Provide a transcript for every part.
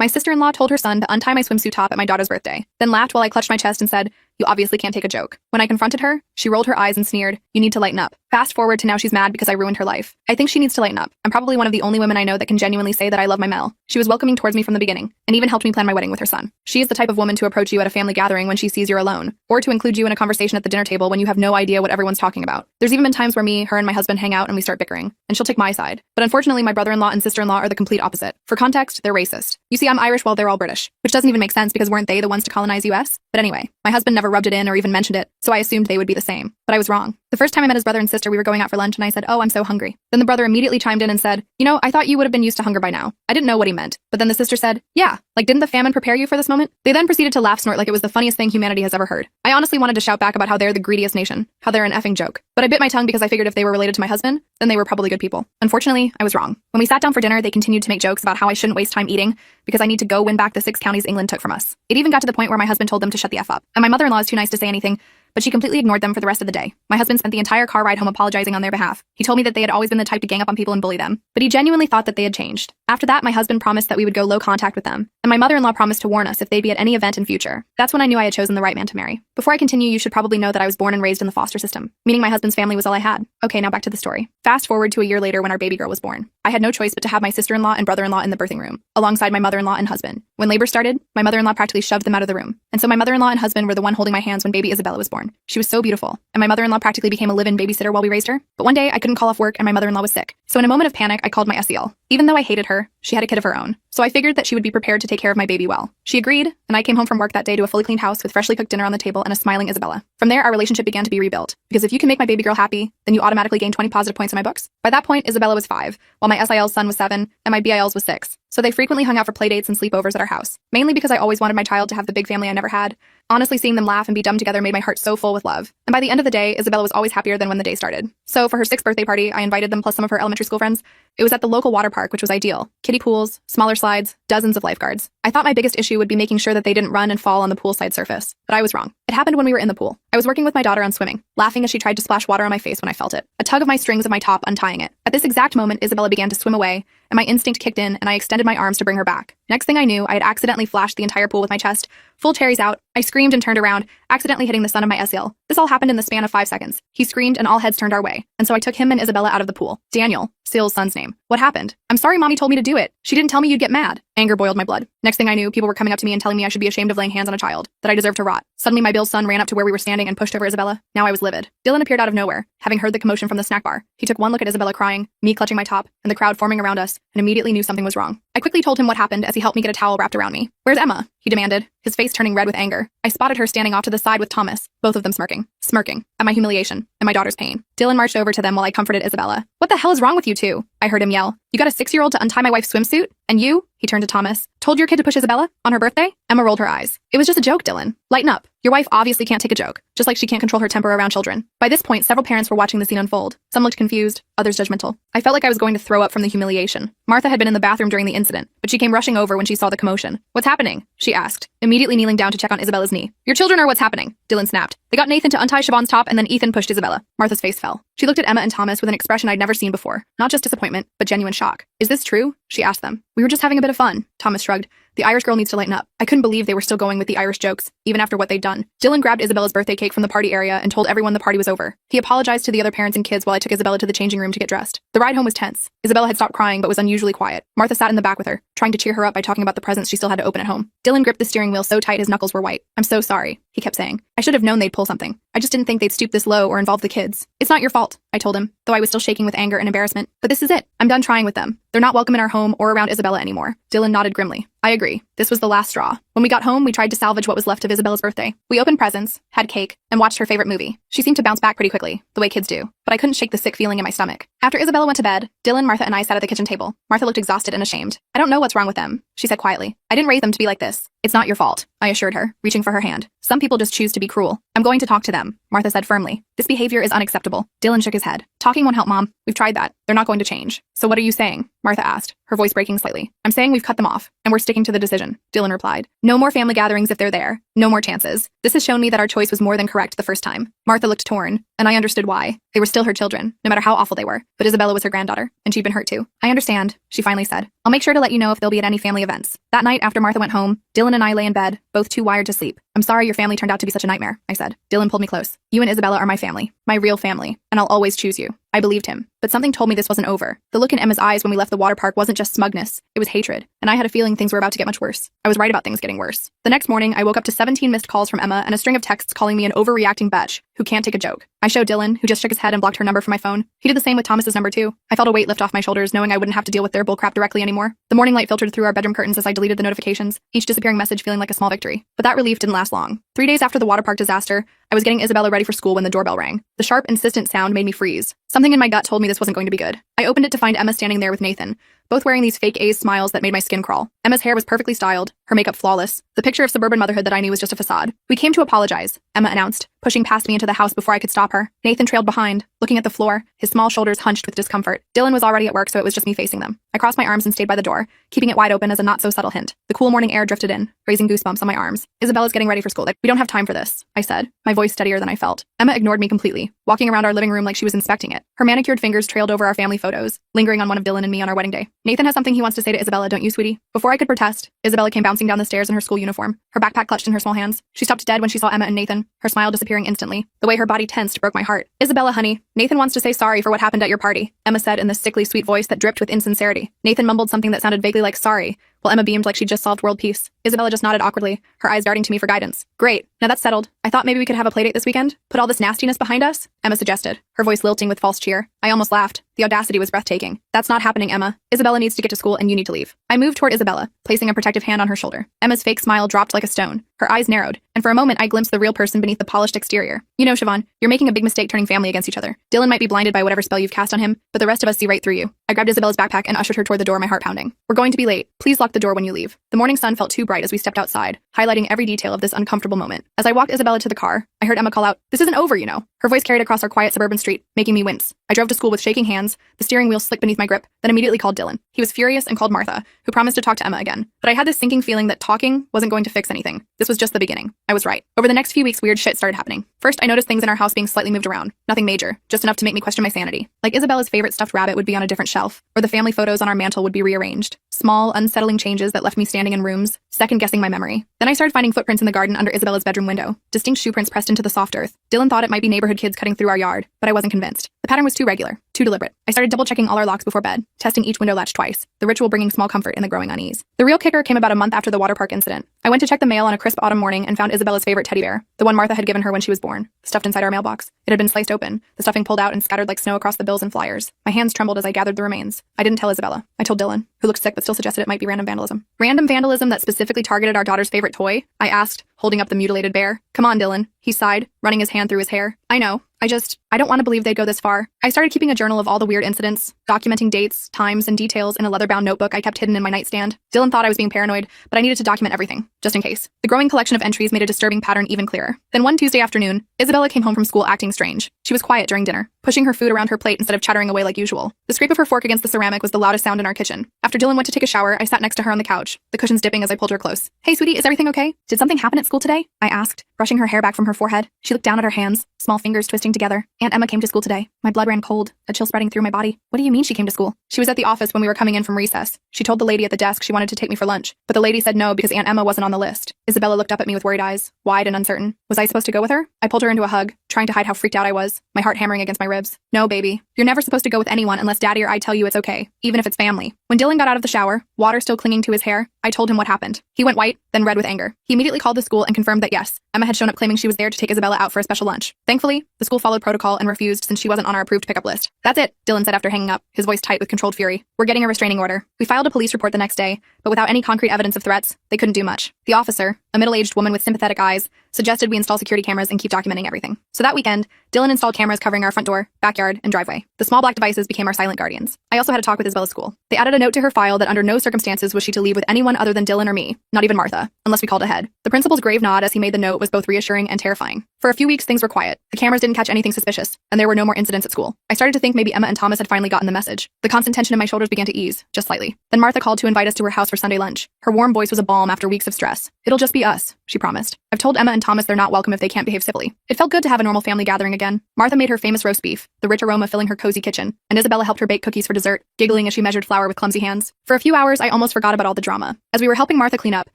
My sister-in-law told her son to untie my swimsuit top at my daughter's birthday, then laughed while I clutched my chest and said, "You obviously can't take a joke." When I confronted her, she rolled her eyes and sneered, "You need to lighten up." Fast forward to now she's mad because I ruined her life. I think she needs to lighten up. I'm probably one of the only women I know that can genuinely say that I love my Mel. She was welcoming towards me from the beginning, and even helped me plan my wedding with her son. She is the type of woman to approach you at a family gathering when she sees you're alone, or to include you in a conversation at the dinner table when you have no idea what everyone's talking about. There's even been times where me, her, and my husband hang out and we start bickering, and she'll take my side. But unfortunately, my brother-in-law and sister-in-law are the complete opposite. For context, they're racist. You see, I'm Irish while they're all British, which doesn't even make sense because weren't they the ones to colonize US? But anyway, my husband never rubbed it in or even mentioned it, so I assumed they would be the same. But I was wrong. The first time I met his brother and sister, we were going out for lunch and I said, "Oh, I'm so hungry." Then the brother immediately chimed in and said, "You know, I thought you would have been used to hunger by now." I didn't know what he meant, but then the sister said, "Yeah, like didn't the famine prepare you for this moment?" They then proceeded to laugh snort like it was the funniest thing humanity has ever heard. I honestly wanted to shout back about how they're the greediest nation, how they're an effing joke. But I bit my tongue because I figured if they were related to my husband, then they were probably good people. Unfortunately, I was wrong. When we sat down for dinner, they continued to make jokes about how I shouldn't waste time eating because I need to go win back the 6 counties England took from us. It even got to the point where my husband told them to shut the F up. And my mother-in-law is too nice to say anything, but she completely ignored them for the rest of the day. My husband spent the entire car ride home apologizing on their behalf. He told me that they had always been the type to gang up on people and bully them, but he genuinely thought that they had changed. After that, my husband promised that we would go low contact with them, and my mother-in-law promised to warn us if they'd be at any event in future. That's when I knew I had chosen the right man to marry. Before I continue, you should probably know that I was born and raised in the foster system, meaning my husband's family was all I had. Okay, now back to the story. Fast forward to a year later when our baby girl was born. I had no choice but to have my sister-in-law and brother-in-law in the birthing room, alongside my mother-in-law and husband. When labor started, my mother-in-law practically shoved them out of the room, and so my mother-in-law and husband were the one holding my hands when baby Isabella was born. She was so beautiful, and my mother-in-law practically became a live-in babysitter while we raised her. But one day, I couldn't call off work and my mother-in-law was sick. So in a moment of panic, I called my SEL. Even though I hated her, she had a kid of her own. So I figured that she would be prepared to take care of my baby well. She agreed, and I came home from work that day to a fully cleaned house with freshly cooked dinner on the table and a smiling Isabella. From there, our relationship began to be rebuilt. Because if you can make my baby girl happy, then you automatically gain 20 positive points in my books. By that point, Isabella was 5, while my SIL's son was 7, and my BIL's was 6. So they frequently hung out for playdates and sleepovers at our house, mainly because I always wanted my child to have the big family I never had. Honestly, seeing them laugh and be dumb together made my heart so full with love. And by the end of the day, Isabella was always happier than when the day started. So for her 6th birthday party, I invited them plus some of her elementary school friends. It was at the local water park, which was ideal. Kiddie pools, smaller slides, dozens of lifeguards. I thought my biggest issue would be making sure that they didn't run and fall on the poolside surface, but I was wrong. It happened when we were in the pool. I was working with my daughter on swimming, laughing as she tried to splash water on my face when I felt it. A tug of my strings of my top untying it. At this exact moment, Isabella began to swim away, and my instinct kicked in, and I extended my arms to bring her back. Next thing I knew, I had accidentally flashed the entire pool with my chest, full cherries out. I screamed and turned around, accidentally hitting the son of my SEL. This all happened in the span of 5 seconds. He screamed and all heads turned our way, and so I took him and Isabella out of the pool. Daniel, Sil's son's name. What happened? I'm sorry mommy told me to do it. She didn't tell me you'd get mad. Anger boiled my blood. Next thing I knew, people were coming up to me and telling me I should be ashamed of laying hands on a child, that I deserved to rot. Suddenly my Bill's son ran up to where we were standing and pushed over Isabella. Now I was livid. Dylan appeared out of nowhere, having heard the commotion from the snack bar. He took one look at Isabella crying, me clutching my top, and the crowd forming around us, and immediately knew something was wrong. I quickly told him what happened as he helped me get a towel wrapped around me. "Where's Emma?" he demanded, his face turning red with anger. I spotted her standing off to the side with Thomas, both of them smirking at my humiliation and my daughter's pain. Dylan marched over to them while I comforted Isabella. "What the hell is wrong with you two?" I heard him yell. "You got a 6-year-old to untie my wife's swimsuit? And you," he turned to Thomas, "told your kid to push Isabella on her birthday?" Emma rolled her eyes. "It was just a joke, Dylan. Lighten up. Your wife obviously can't take a joke, just like she can't control her temper around children." By this point, several parents were watching the scene unfold. Some looked confused, others judgmental. I felt like I was going to throw up from the humiliation. Martha had been in the bathroom during the incident, but she came rushing over when she saw the commotion. "What's happening?" she asked, immediately kneeling down to check on Isabella's knee. "Your children are what's happening," Dylan snapped. "They got Nathan to untie Siobhan's top and then Ethan pushed Isabella." Martha's face fell. She looked at Emma and Thomas with an expression I'd never seen before. Not just disappointment, but genuine shock. "Is this true?" she asked them. "We were just having a bit of fun." Thomas shrugged. "The Irish girl needs to lighten up." I couldn't believe they were still going with the Irish jokes, even after what they'd done. Dylan grabbed Isabella's birthday cake from the party area and told everyone the party was over. He apologized to the other parents and kids while I took Isabella to the changing room to get dressed. The ride home was tense. Isabella had stopped crying but was unusually quiet. Martha sat in the back with her, trying to cheer her up by talking about the presents she still had to open at home. Dylan gripped the steering wheel so tight his knuckles were white. "I'm so sorry," he kept saying. "I should have known they'd pull something. I just didn't think they'd stoop this low or involve the kids." "It's not your fault," I told him, though I was still shaking with anger and embarrassment. "But this is it. I'm done trying with them. They're not welcome in our home or around Isabella anymore." Dylan nodded grimly. "I agree. This was the last straw." When we got home, we tried to salvage what was left of Isabella's birthday. We opened presents, had cake, and watched her favorite movie. She seemed to bounce back pretty quickly, the way kids do, but I couldn't shake the sick feeling in my stomach. After Isabella went to bed, Dylan, Martha, and I sat at the kitchen table. Martha looked exhausted and ashamed. "I don't know what's wrong with them," she said quietly. "I didn't raise them to be like this." "It's not your fault," I assured her, reaching for her hand. "Some people just choose to be cruel." "I'm going to talk to them," Martha said firmly. "This behavior is unacceptable." Dylan shook his head. "Talking won't help, Mom. We've tried that. They're not going to change." "So what are you saying?" Martha asked, her voice breaking slightly. "I'm saying we've cut them off, and we're sticking to the decision," Dylan replied. "No more family gatherings if they're there. No more chances. This has shown me that our choice was more than correct the first time." Martha looked torn, and I understood why. They were still her children, no matter how awful they were. But Isabella was her granddaughter, and she'd been hurt too. "I understand," she finally said. "I'll make sure to let you know if they'll be at any family events." That night, after Martha went home, Dylan and I lay in bed, both too wired to sleep. I'm sorry your family turned out to be such a nightmare, I said. Dylan pulled me close. You and Isabella are my family, my real family, and I'll always choose you. I believed him, but something told me this wasn't over. The look in Emma's eyes when we left the water park wasn't just smugness, it was hatred, and I had a feeling things were about to get much worse. I was right about things getting worse. The next morning, I woke up to 17 missed calls from Emma and a string of texts calling me an overreacting bitch who can't take a joke. I showed Dylan, who just shook his head and blocked her number from my phone. He did the same with Thomas's number too. I felt a weight lift off my shoulders, knowing I wouldn't have to deal with their bullcrap directly anymore. The morning light filtered through our bedroom curtains as I deleted the notifications, each disappearing message feeling like a small victory. But that relief didn't last long. 3 days after the water park disaster, I was getting Isabella ready for school when the doorbell rang. The sharp, insistent sound made me freeze. Something in my gut told me this wasn't going to be good. I opened it to find Emma standing there with Nathan, both wearing these fake A's smiles that made my skin crawl. Emma's hair was perfectly styled, her makeup flawless. The picture of suburban motherhood that I knew was just a facade. We came to apologize, Emma announced, pushing past me into the house before I could stop her. Nathan trailed behind, looking at the floor, his small shoulders hunched with discomfort. Dylan was already at work, so it was just me facing them. I crossed my arms and stayed by the door, keeping it wide open as a not-so-subtle hint. The cool morning air drifted in, raising goosebumps on my arms. Isabella's getting ready for school. We don't have time for this, I said, my voice steadier than I felt. Emma ignored me completely, walking around our living room like she was inspecting it. Her manicured fingers trailed over our family photos, lingering on one of Dylan and me on our wedding day. Nathan has something he wants to say to Isabella, don't you, sweetie? Before I could protest, Isabella came bouncing down the stairs in her school uniform, her backpack clutched in her small hands. She stopped dead when she saw Emma and Nathan, her smile disappearing instantly. The way her body tensed broke my heart. Isabella, honey, Nathan wants to say sorry for what happened at your party, Emma said in the sickly sweet voice that dripped with insincerity. Nathan mumbled something that sounded vaguely like sorry, while Emma beamed like she'd just solved world peace. Isabella just nodded awkwardly, her eyes darting to me for guidance. Great, now that's settled. I thought maybe we could have a playdate this weekend? Put all this nastiness behind us? Emma suggested, her voice lilting with false cheer. I almost laughed. The audacity was breathtaking. That's not happening, Emma. Isabella needs to get to school and you need to leave. I moved toward Isabella, placing a protective hand on her shoulder. Emma's fake smile dropped like a stone. Her eyes narrowed, and for a moment I glimpsed the real person beneath the polished exterior. You know, Siobhan, you're making a big mistake turning family against each other. Dylan might be blinded by whatever spell you've cast on him, but the rest of us see right through you. I grabbed Isabella's backpack and ushered her toward the door, my heart pounding. We're going to be late. Please lock the door when you leave. The morning sun felt too bright as we stepped outside, highlighting every detail of this uncomfortable moment. As I walked Isabella to the car, I heard Emma call out, "This isn't over, you know." Her voice carried across our quiet suburban street, making me wince. I drove to school with shaking hands, the steering wheel slick beneath my grip, then immediately called Dylan. He was furious and called Martha, who promised to talk to Emma again. But I had this sinking feeling that talking wasn't going to fix anything. This was just the beginning. I was right. Over the next few weeks, weird shit started happening. First, I noticed things in our house being slightly moved around. Nothing major, just enough to make me question my sanity. Like Isabella's favorite stuffed rabbit would be on a different shelf, or the family photos on our mantle would be rearranged. Small, unsettling changes that left me standing in rooms, second-guessing my memory. Then I started finding footprints in the garden under Isabella's bedroom window, distinct shoe prints pressed into the soft earth. Dylan thought it might be neighborhood kids cutting through our yard, but I wasn't convinced. The pattern was too regular, too deliberate. I started double-checking all our locks before bed, testing each window latch twice, the ritual bringing small comfort in the growing unease. The real kicker came about a month after the water park incident. I went to check the mail on a crisp autumn morning and found Isabella's favorite teddy bear, the one Martha had given her when she was born, stuffed inside our mailbox. It had been sliced open, the stuffing pulled out and scattered like snow across the bills and flyers. My hands trembled as I gathered the remains. I didn't tell Isabella. I told Dylan, who looked sick but still suggested it might be random vandalism. Random vandalism that specifically targeted our daughter's favorite toy? I asked, holding up the mutilated bear. Come on, Dylan, he sighed, running his hand through his hair. I know. I don't want to believe they'd go this far. I started keeping a journal of all the weird incidents, documenting dates, times, and details in a leather-bound notebook I kept hidden in my nightstand. Dylan thought I was being paranoid, but I needed to document everything, just in case. The growing collection of entries made a disturbing pattern even clearer. Then one Tuesday afternoon, Isabella came home from school acting strange. She was quiet during dinner, pushing her food around her plate instead of chattering away like usual. The scrape of her fork against the ceramic was the loudest sound in our kitchen. After Dylan went to take a shower, I sat next to her on the couch, the cushions dipping as I pulled her close. Hey, sweetie, is everything okay? Did something happen at school today? I asked, brushing her hair back from her forehead. She looked down at her hands, small fingers twisting together. Aunt Emma came to school today. My blood ran cold, a chill spreading through my body. What do you mean she came to school? She was at the office when we were coming in from recess. She told the lady at the desk she wanted to take me for lunch, but the lady said no because Aunt Emma wasn't on the list. Isabella looked up at me with worried eyes, wide and uncertain. Was I supposed to go with her? I pulled her into a hug, trying to hide how freaked out I was, my heart hammering against my ribs. No, baby. You're never supposed to go with anyone unless Daddy or I tell you it's okay, even if it's family. When Dylan got out of the shower, water still clinging to his hair, I told him what happened. He went white, then red with anger. He immediately called the school and confirmed that yes, Emma had shown up claiming she was there to take Isabella out for a special lunch. Thankfully, the school followed protocol and refused since she wasn't on our approved pickup list. That's it, Dylan said after hanging up, his voice tight with controlled fury. We're getting a restraining order. We filed a police report the next day, but without any concrete evidence of threats, they couldn't do much. The officer, a middle-aged woman with sympathetic eyes, suggested we install security cameras and keep documenting everything. So that weekend, Dylan installed cameras covering our front door, backyard, and driveway. The small black devices became our silent guardians. I also had a talk with Isabella's school. They added a note to her file that under no circumstances was she to leave with anyone other than Dylan or me, not even Martha, unless we called ahead. The principal's grave nod as he made the note was both reassuring and terrifying. For a few weeks, things were quiet. The cameras didn't catch anything suspicious, and there were no more incidents at school. I started to think maybe Emma and Thomas had finally gotten the message. The constant tension in my shoulders began to ease, just slightly. Then Martha called to invite us to her house for Sunday lunch. Her warm voice was a balm after weeks of stress. "It'll just be us," she promised. "I've told Emma and Thomas they're not welcome if they can't behave civilly." It felt good to have a normal family gathering again. Martha made her famous roast beef, the rich aroma filling her cozy kitchen, and Isabella helped her bake cookies for dessert, giggling as she measured flour with clumsy hands. For a few hours, I almost forgot about all the drama. As we were helping Martha clean up,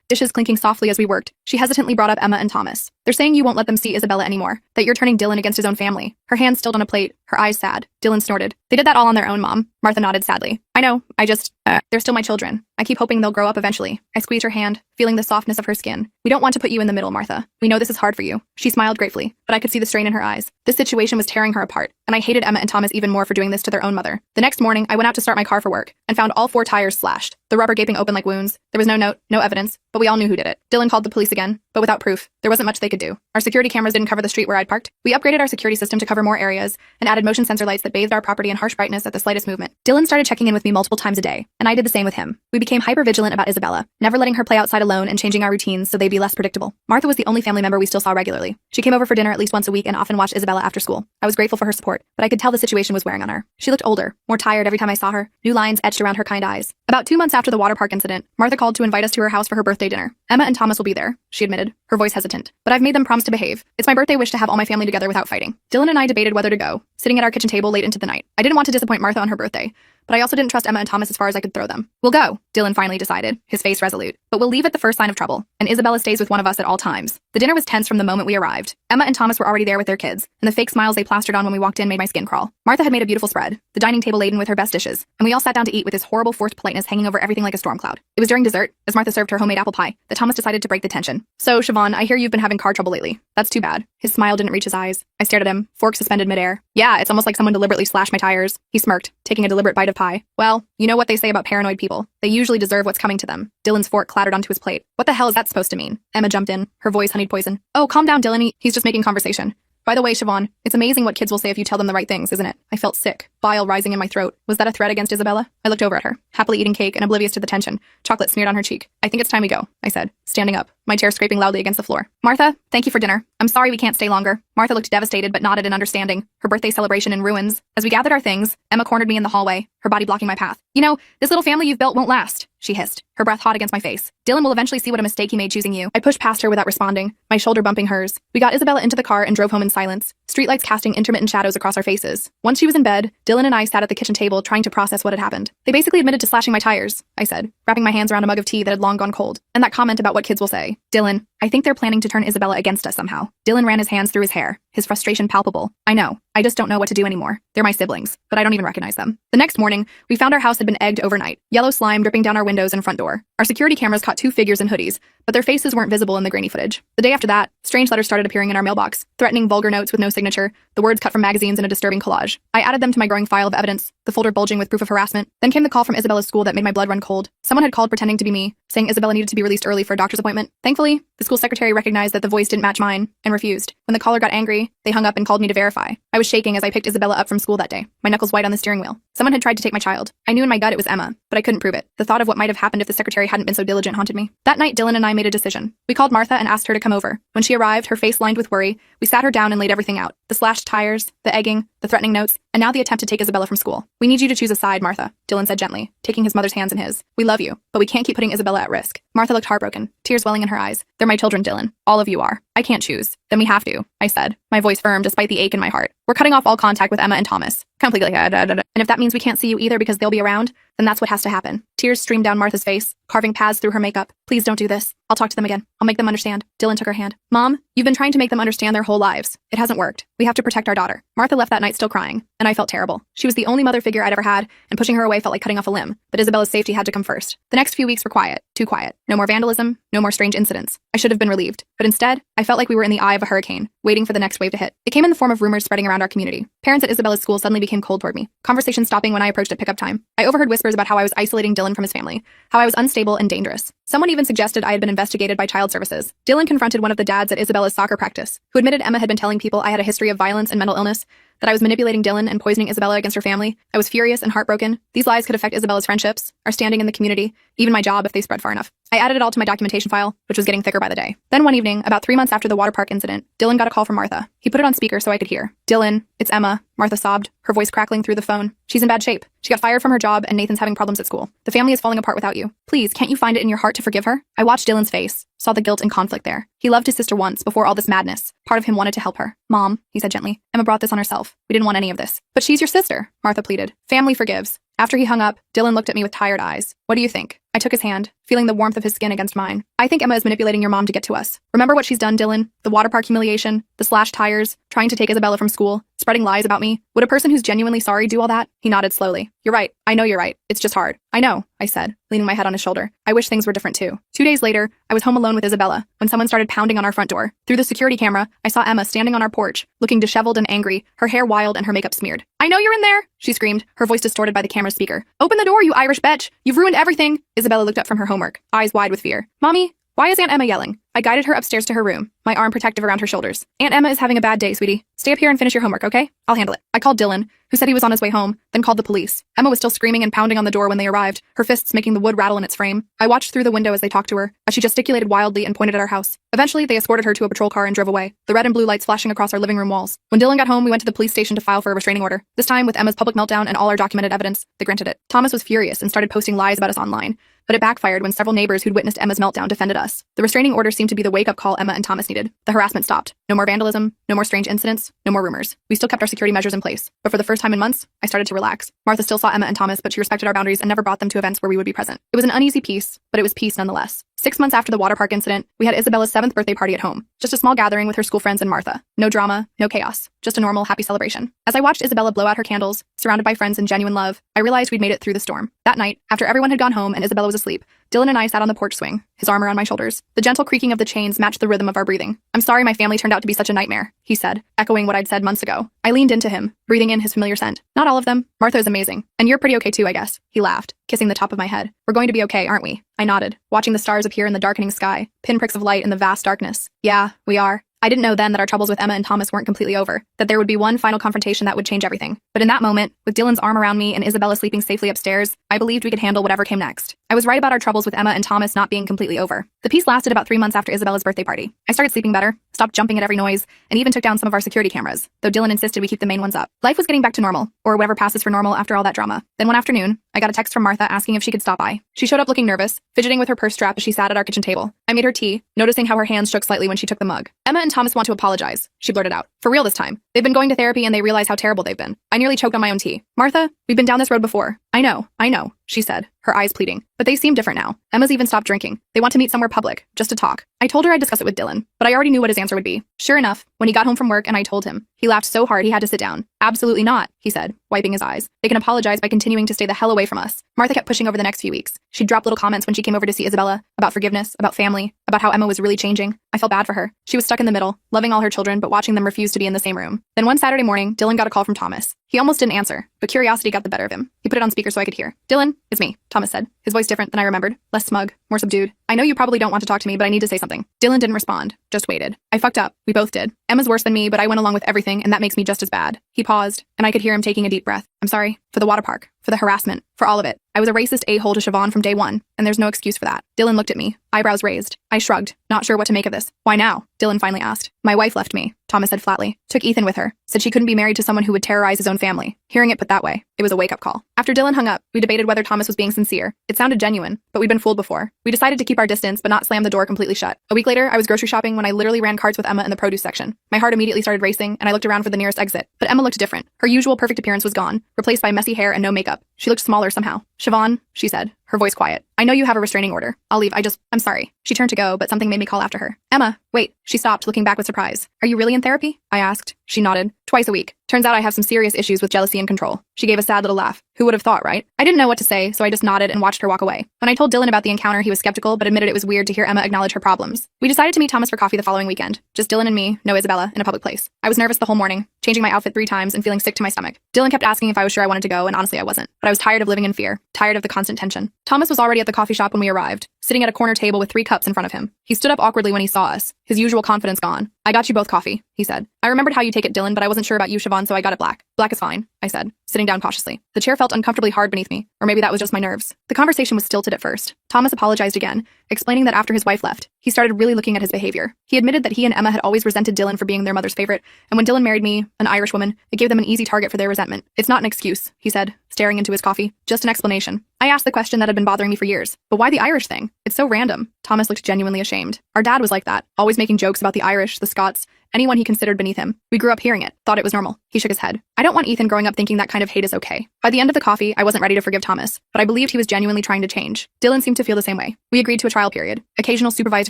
dishes clinking softly as we worked, she hesitantly brought up Emma and Thomas. "They're saying you won't let them see Isabella anymore, that you're turning Dylan against his own family." Her hands stilled on a plate, her eyes sad. Dylan snorted. "They did that all on their own, Mom." Martha nodded sadly. "I know, they're still my children. I keep hoping they'll grow up eventually." I squeezed her hand, feeling the softness of her skin. "We don't want to put you in the middle, Martha. We know this is hard for you." She smiled gratefully, but I could see the strain in her eyes. This situation was tearing her apart, and I hated Emma and Thomas even more for doing this to their own mother. The next morning, I went out to start my car for work, and found all 4 tires slashed, the rubber gaping open like wounds. There was no note, no evidence, but we all knew who did it. Dylan called the police again, but without proof. There wasn't much they could do. Our security cameras didn't cover the street where I'd parked. We upgraded our security system to cover more areas, and added motion sensor lights that bathed our property in harsh brightness at the slightest movement. Dylan started checking in with me multiple times a day, and I did the same with him. We became hyper-vigilant about Isabella, never letting her play outside alone and changing our routines so they'd be less predictable. Martha was the only family member we still saw regularly. She came over for dinner at least once a week and often watched Isabella after school. I was grateful for her support, but I could tell the situation was wearing on her. She looked older, more tired every time I saw her, new lines etched around her kind eyes. About 2 months after the water park incident, Martha called to invite us to her house for her birthday dinner. "Emma and Thomas will be there," she admitted, her voice hesitant. "But I've made them promise to behave. It's my birthday wish to have all my family together without fighting." Dylan and I debated whether to go, sitting at our kitchen table late into the night. I didn't want to disappoint Martha on her birthday, but I also didn't trust Emma and Thomas as far as I could throw them. "We'll go," Dylan finally decided, his face resolute. "But we'll leave at the first sign of trouble, and Isabella stays with one of us at all times." The dinner was tense from the moment we arrived. Emma and Thomas were already there with their kids, and the fake smiles they plastered on when we walked in made my skin crawl. Martha had made a beautiful spread, the dining table laden with her best dishes, and we all sat down to eat with this horrible forced politeness hanging over everything like a storm cloud. It was during dessert, as Martha served her homemade apple pie, that Thomas decided to break the tension. "So, Siobhan, I hear you've been having car trouble lately. That's too bad." His smile didn't reach his eyes. I stared at him, fork suspended midair. "Yeah, it's almost like someone deliberately slashed my tires." He smirked, taking a deliberate bite of pie. "Well, you know what they say about paranoid people. They usually deserve what's coming to them." Dylan's fork clattered onto his plate. "What the hell is that supposed to mean?" Emma jumped in, her voice honeyed poison. "Oh, calm down, Dylan. He's just making conversation. By the way, Siobhan, it's amazing what kids will say if you tell them the right things, isn't it?" I felt sick, bile rising in my throat. Was that a threat against Isabella? I looked over at her, happily eating cake and oblivious to the tension, chocolate smeared on her cheek. "I think it's time we go," I said, standing up, my chair scraping loudly against the floor. "Martha, thank you for dinner. I'm sorry we can't stay longer." Martha looked devastated but nodded in understanding, her birthday celebration in ruins. As we gathered our things, Emma cornered me in the hallway, her body blocking my path. "You know, this little family you've built won't last," she hissed, her breath hot against my face. "Dylan will eventually see what a mistake he made choosing you." I pushed past her without responding, my shoulder bumping hers. We got Isabella into the car and drove home in silence, streetlights casting intermittent shadows across our faces. Once she was in bed, Dylan and I sat at the kitchen table trying to process what had happened. "They basically admitted to slashing my tires," I said, wrapping my hands around a mug of tea that had long gone cold. "And that comment about what kids will say. Dylan, I think they're planning to turn Isabella against us somehow." Dylan ran his hands through his hair, his frustration palpable. "I know. I just don't know what to do anymore. They're my siblings, but I don't even recognize them." The next morning, we found our house had been egged overnight, yellow slime dripping down our windows and front door. Our security cameras caught 2 figures in hoodies, but their faces weren't visible in the grainy footage. The day after that, strange letters started appearing in our mailbox, threatening vulgar notes with no signature, the words cut from magazines in a disturbing collage. I added them to my growing file of evidence, the folder bulging with proof of harassment. Then came the call from Isabella's school that made my blood run cold. Someone had called pretending to be me, saying Isabella needed to be released early for a doctor's appointment. Thankfully, the school secretary recognized that the voice didn't match mine, and refused. When the caller got angry, they hung up and called me to verify. I was shaking as I picked Isabella up from school that day, my knuckles white on the steering wheel. Someone had tried to take my child. I knew in my gut it was Emma, but I couldn't prove it. The thought of what might have happened if the secretary hadn't been so diligent haunted me. That night, Dylan and I made a decision. We called Martha and asked her to come over. When she arrived, her face lined with worry, we sat her down and laid everything out. The slashed tires, the egging, the threatening notes, and now the attempt to take Isabella from school. "We need you to choose a side, Martha," Dylan said gently, taking his mother's hands in his. "We love you, but we can't keep putting Isabella at risk." Martha looked heartbroken, tears welling in her eyes. "They're my children, Dylan. All of you are. I can't choose." "Then we have to," I said, my voice firm despite the ache in my heart. "We're cutting off all contact with Emma and Thomas. Completely. And if that means we can't see you either because they'll be around, then that's what has to happen." Tears streamed down Martha's face, carving paths through her makeup. "Please don't do this. I'll talk to them again. I'll make them understand." Dylan took her hand. "Mom, you've been trying to make them understand their whole lives. It hasn't worked. We have to protect our daughter." Martha left that night still crying, and I felt terrible. She was the only mother figure I'd ever had, and pushing her away felt like cutting off a limb. But Isabella's safety had to come first. The next few weeks were quiet, too quiet. No more vandalism, no more strange incidents. I should have been relieved, but instead, I felt like we were in the eye of a hurricane, waiting for the next wave to hit. It came in the form of rumors spreading around our community. Parents at Isabella's school suddenly became cold toward me, conversation stopping when I approached at pickup time. I overheard whispers about how I was isolating Dylan from his family, how I was unstable and dangerous. Someone even suggested I had been investigated by child services. Dylan confronted one of the dads at Isabella's soccer practice, who admitted Emma had been telling people I had a history of violence and mental illness, that I was manipulating Dylan and poisoning Isabella against her family. I was furious and heartbroken. These lies could affect Isabella's friendships, our standing in the community, even my job if they spread far enough. I added it all to my documentation file, which was getting thicker by the day. Then one evening, about 3 months after the water park incident, Dylan got a call from Martha. He put it on speaker so I could hear. "Dylan, it's Emma," Martha sobbed, her voice crackling through the phone. "She's in bad shape. She got fired from her job and Nathan's having problems at school. The family is falling apart without you. Please, can't you find it in your heart to forgive her?" I watched Dylan's face, saw the guilt and conflict there. He loved his sister once, before all this madness. Part of him wanted to help her. "Mom," he said gently, "Emma brought this on herself. We didn't want any of this." "But she's your sister," Martha pleaded. "Family forgives." After he hung up, Dylan looked at me with tired eyes. "What do you think?" I took his hand, feeling the warmth of his skin against mine. "I think Emma is manipulating your mom to get to us. Remember what she's done, Dylan? The water park humiliation, the slashed tires, trying to take Isabella from school, spreading lies about me. Would a person who's genuinely sorry do all that?" He nodded slowly. "You're right. I know you're right. It's just hard." "I know," I said, leaning my head on his shoulder. "I wish things were different too." 2 days later, I was home alone with Isabella when someone started pounding on our front door. Through the security camera, I saw Emma standing on our porch, looking disheveled and angry, her hair wild and her makeup smeared. "I know you're in there," she screamed, her voice distorted by the camera's speaker. "Open the door, you Irish bitch! You've ruined everything!" Isabella looked up from her homework, eyes wide with fear. "Mommy, why is Aunt Emma yelling?" I guided her upstairs to her room, my arm protective around her shoulders. "Aunt Emma is having a bad day, sweetie. Stay up here and finish your homework, okay? I'll handle it." I called Dylan, who said he was on his way home, then called the police. Emma was still screaming and pounding on the door when they arrived, her fists making the wood rattle in its frame. I watched through the window as they talked to her, as she gesticulated wildly and pointed at our house. Eventually, they escorted her to a patrol car and drove away, the red and blue lights flashing across our living room walls. When Dylan got home, we went to the police station to file for a restraining order. This time, with Emma's public meltdown and all our documented evidence, they granted it. Thomas was furious and started posting lies about us online, but it backfired when several neighbors who'd witnessed Emma's meltdown defended us. The restraining order seemed to be the wake-up call Emma and Thomas needed. The harassment stopped. No more vandalism, no more strange incidents, no more rumors. We still kept our security measures in place, but for the first time in months, I started to relax. Martha still saw Emma and Thomas, but she respected our boundaries and never brought them to events where we would be present. It was an uneasy peace, but it was peace nonetheless. 6 months after the water park incident, we had Isabella's 7th birthday party at home. Just a small gathering with her school friends and Martha. No drama, no chaos. Just a normal, happy celebration. As I watched Isabella blow out her candles, surrounded by friends and genuine love, I realized we'd made it through the storm. That night, after everyone had gone home and Isabella was asleep, Dylan and I sat on the porch swing, his arm around my shoulders. The gentle creaking of the chains matched the rhythm of our breathing. "I'm sorry my family turned out to be such a nightmare," he said, echoing what I'd said months ago. I leaned into him, breathing in his familiar scent. "Not all of them. Martha is amazing. And you're pretty okay too, I guess." He laughed, kissing the top of my head. "We're going to be okay, aren't we?" I nodded, watching the stars appear in the darkening sky, pinpricks of light in the vast darkness. "Yeah, we are." I didn't know then that our troubles with Emma and Thomas weren't completely over, that there would be one final confrontation that would change everything. But in that moment, with Dylan's arm around me and Isabella sleeping safely upstairs, I believed we could handle whatever came next. I was right about our troubles with Emma and Thomas not being completely over. The peace lasted about 3 months after Isabella's birthday party. I started sleeping better, stopped jumping at every noise, and even took down some of our security cameras, though Dylan insisted we keep the main ones up. Life was getting back to normal, or whatever passes for normal after all that drama. Then one afternoon, I got a text from Martha asking if she could stop by. She showed up looking nervous, fidgeting with her purse strap as she sat at our kitchen table. I made her tea, noticing how her hands shook slightly when she took the mug. "Emma and Thomas want to apologize," she blurted out. "For real this time. They've been going to therapy and they realize how terrible they've been." I nearly choked on my own tea. "Martha, we've been down this road before." I know, she said, her eyes pleading. "But they seem different now. Emma's even stopped drinking. They want to meet somewhere public, just to talk." I told her I'd discuss it with Dylan, but I already knew what his answer would be. Sure enough, when he got home from work and I told him, he laughed so hard he had to sit down. "Absolutely not," he said, wiping his eyes. "They can apologize by continuing to stay the hell away from us." Martha kept pushing over the next few weeks. She'd drop little comments when she came over to see Isabella, about forgiveness, about family, about how Emma was really changing. I felt bad for her. She was stuck in the middle, loving all her children, but watching them refuse to be in the same room. Then one Saturday morning, Dylan got a call from Thomas. He almost didn't answer, but curiosity got the better of him. He put it on speaker so I could hear. "Dylan, it's me," Thomas said, his voice different than I remembered, less smug, more subdued. "I know you probably don't want to talk to me, but I need to say something." Dylan didn't respond, just waited. I fucked up. We both did. Emma's worse than me, but I went along with everything, and that makes me just as bad. He paused, and I could hear him taking a deep breath. "I'm sorry. For the water park. For the harassment. For all of it. I was a racist a-hole to Siobhan from day one, and there's no excuse for that." Dylan looked at me, eyebrows raised. I shrugged, not sure what to make of this. "Why now?" Dylan finally asked. "My wife left me," Thomas said flatly. "Took Ethan with her. Said she couldn't be married to someone who would terrorize his own family." Hearing it put that way, it was a wake-up call. After Dylan hung up, we debated whether Thomas was being sincere. It sounded genuine, but we'd been fooled before. We decided to keep our distance, but not slam the door completely shut. A week later, I was grocery shopping when I literally ran carts with Emma in the produce section. My heart immediately started racing, and I looked around for the nearest exit. But Emma looked different. Her usual perfect appearance was gone, replaced by messy hair and no makeup. She looked smaller somehow. "Siobhan," she said, her voice quiet. "I know you have a restraining order. I'll leave. I'm sorry." She turned to go, but something made me call after her. "Emma, wait." She stopped, looking back with surprise. "Are you really in therapy?" I asked. She nodded. "Twice a week. Turns out I have some serious issues with jealousy and control." She gave a sad little laugh. Who would have thought, right? I didn't know what to say, so I just nodded and watched her walk away. When I told Dylan about the encounter, he was skeptical, but admitted it was weird to hear Emma acknowledge her problems. We decided to meet Thomas for coffee the following weekend. Just Dylan and me, no Isabella, in a public place. I was nervous the whole morning, changing my outfit 3 times and feeling sick to my stomach. Dylan kept asking if I was sure I wanted to go, and honestly I wasn't. But I was was tired of living in fear, tired of the constant tension. Thomas was already at the coffee shop when we arrived, sitting at a corner table with 3 cups in front of him. He stood up awkwardly when he saw us, his usual confidence gone. "I got you both coffee," he said. "I remembered how you take it, Dylan, but I wasn't sure about you, Siobhan, so I got it black." "Black is fine," I said, sitting down cautiously. The chair felt uncomfortably hard beneath me, or maybe that was just my nerves. The conversation was stilted at first. Thomas apologized again, explaining that after his wife left, he started really looking at his behavior. He admitted that he and Emma had always resented Dylan for being their mother's favorite, and when Dylan married me, an Irish woman, it gave them an easy target for their resentment. "It's not an excuse," he said, staring into his coffee. "Just an explanation." I asked the question that had been bothering me for years. "But why the Irish thing? It's so random." Thomas looked genuinely ashamed. Our dad was like that, always making jokes about the Irish, the Scots, anyone he considered beneath him. We grew up hearing it, thought it was normal. He shook his head. I don't want Ethan growing up thinking that kind of hate is okay. By the end of the coffee, I wasn't ready to forgive Thomas, but I believed he was genuinely trying to change. Dylan seemed to feel the same way. We agreed to a trial period. Occasional supervised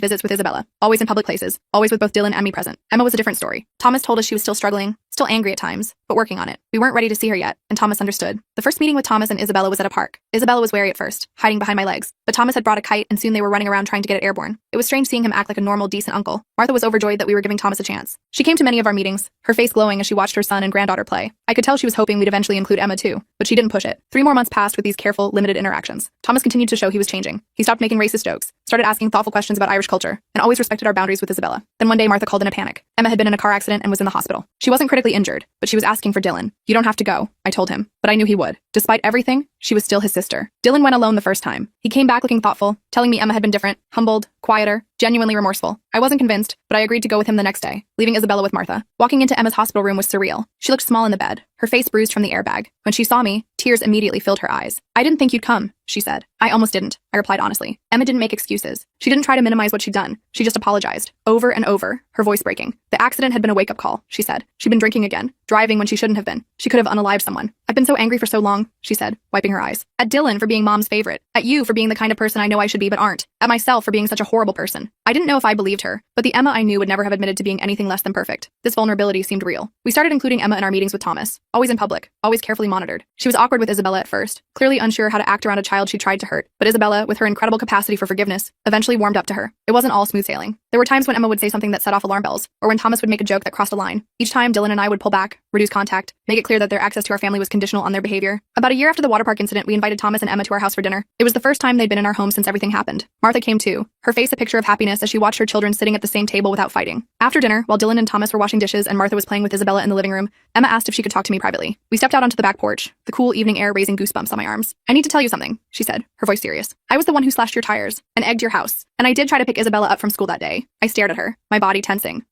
visits with Isabella, always in public places, always with both Dylan and me present. Emma was a different story. Thomas told us she was still struggling, still angry at times, but working on it. We weren't ready to see her yet, and Thomas understood. The first meeting with Thomas and Isabella was at a park. Isabella was wary at first, hiding behind my legs, but Thomas had brought a kite and soon they were running around trying to get it airborne. It was strange seeing him act like a normal, decent uncle. Martha was overjoyed that we were giving Thomas a chance. She came to many of our meetings, her face glowing as she watched her son and granddaughter play. I could tell she was hoping we'd eventually include Emma too, but she didn't push it. 3 more months passed with these careful, limited interactions. Thomas continued to show he was changing. He stopped making racist jokes, started asking thoughtful questions about Irish culture, and always respected our boundaries with Isabella. Then one day Martha called in a panic. Emma had been in a car accident and was in the hospital. She wasn't critically injured, but she was asking for Dylan. "You don't have to go," I told him, but I knew he would. Despite everything, she was still his sister. Dylan went alone the first time. He came back looking thoughtful, telling me Emma had been different, humbled, quieter, genuinely remorseful. I wasn't convinced, but I agreed to go with him the next day, leaving Isabella with Martha. Walking into Emma's hospital room was surreal. She looked small in the bed, her face bruised from the airbag. When she saw me, tears immediately filled her eyes. "I didn't think you'd come," she said. "I almost didn't," I replied honestly. Emma didn't make excuses. She didn't try to minimize what she'd done. She just apologized, over and over, her voice breaking. "The accident had been a wake-up call," she said. "She'd been drinking again, driving when she shouldn't have been. She could have unalived someone. I've been so angry for so long," she said, wiping her eyes. "At Dylan for being mom's favorite. At you for being the kind of person I know I should be but aren't. At myself for being such a horrible person." I didn't know if I believed her, but the Emma I knew would never have admitted to being anything less than perfect. This vulnerability seemed real. We started including Emma in our meetings with Thomas, always in public, always carefully monitored. She was awkward with Isabella at first, clearly unsure how to act around a child she tried to hurt, but Isabella, with her incredible capacity for forgiveness, eventually warmed up to her. It wasn't all smooth sailing. There were times when Emma would say something that set off alarm bells, or when Thomas would make a joke that crossed a line. Each time, Dylan and I would pull back, reduce contact, make it clear that their access to our family was conditional on their behavior. About a year after the water park incident, we invited Thomas and Emma to our house for dinner. It was the first time they'd been in our home since everything happened. Martha came too, her face a picture of happiness as she watched her children sitting at the same table without fighting. After dinner, while Dylan and Thomas were washing dishes and Martha was playing with Isabella in the living room, Emma asked if she could talk to me privately. We stepped out onto the back porch, the cool evening air raising goosebumps on my arms. "I need to tell you something," she said, her voice serious. "I was the one who slashed your tires and egged your house, and I did try to pick Isabella up from school that day." I stared at her, my body tensing.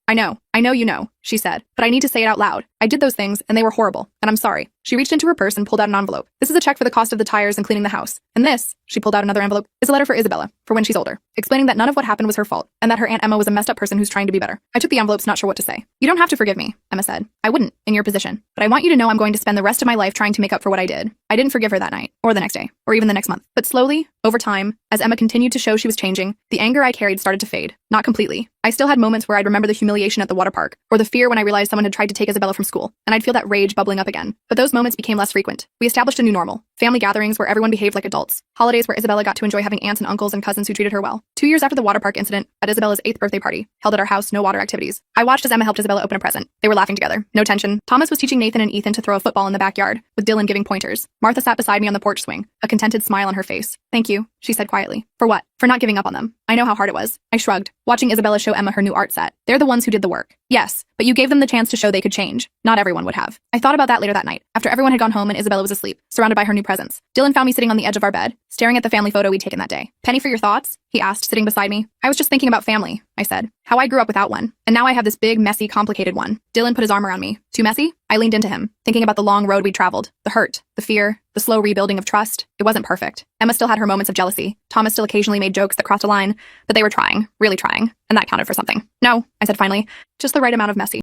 I know you know," she said, "but I need to say it out loud. I did those things, and they were horrible, and I'm sorry." She reached into her purse and pulled out an envelope. "This is a check for the cost of the tires and cleaning the house. And this," she pulled out another envelope, "is a letter for Isabella, for when she's older, explaining that none of what happened was her fault, and that her Aunt Emma was a messed up person who's trying to be better." I took the envelopes, not sure what to say. "You don't have to forgive me," Emma said. "I wouldn't, in your position. But I want you to know I'm going to spend the rest of my life trying to make up for what I did." I didn't forgive her that night, or the next day, or even the next month. But slowly, over time, as Emma continued to show she was changing, the anger I carried started to fade. Not completely. I still had moments where I'd remember the humiliation at the water park, or the fear when I realized someone had tried to take Isabella from school, and I'd feel that rage bubbling up again. But those moments became less frequent. We established a new normal. Family gatherings where everyone behaved like adults. Holidays where Isabella got to enjoy having aunts and uncles and cousins who treated her well. 2 years after the water park incident, at Isabella's 8th birthday party, held at our house, no water activities. I watched as Emma helped Isabella open a present. They were laughing together. No tension. Thomas was teaching Nathan and Ethan to throw a football in the backyard, with Dylan giving pointers. Martha sat beside me on the porch swing, a contented smile on her face. "Thank you," she said quietly. "For what?" "For not giving up on them. I know how hard it was." I shrugged, watching Isabella show Emma her new art set. "They're the ones who did the work." "Yes, but you gave them the chance to show they could change. Not everyone would have." I thought about that later that night, after everyone had gone home and Isabella was asleep, surrounded by her new presents. Dylan found me sitting on the edge of our bed, staring at the family photo we'd taken that day. "Penny, for your thoughts?" he asked, sitting beside me. "I was just thinking about family," I said. "How I grew up without one. And now I have this big, messy, complicated one." Dylan put his arm around me. "Too messy?" I leaned into him, thinking about the long road we'd traveled, the hurt, the fear, the slow rebuilding of trust. It wasn't perfect. Emma still had her moments of jealousy. Thomas still occasionally made jokes that crossed a line, but they were trying, really trying, and that counted for something. "No," I said finally, "just the right amount of messy."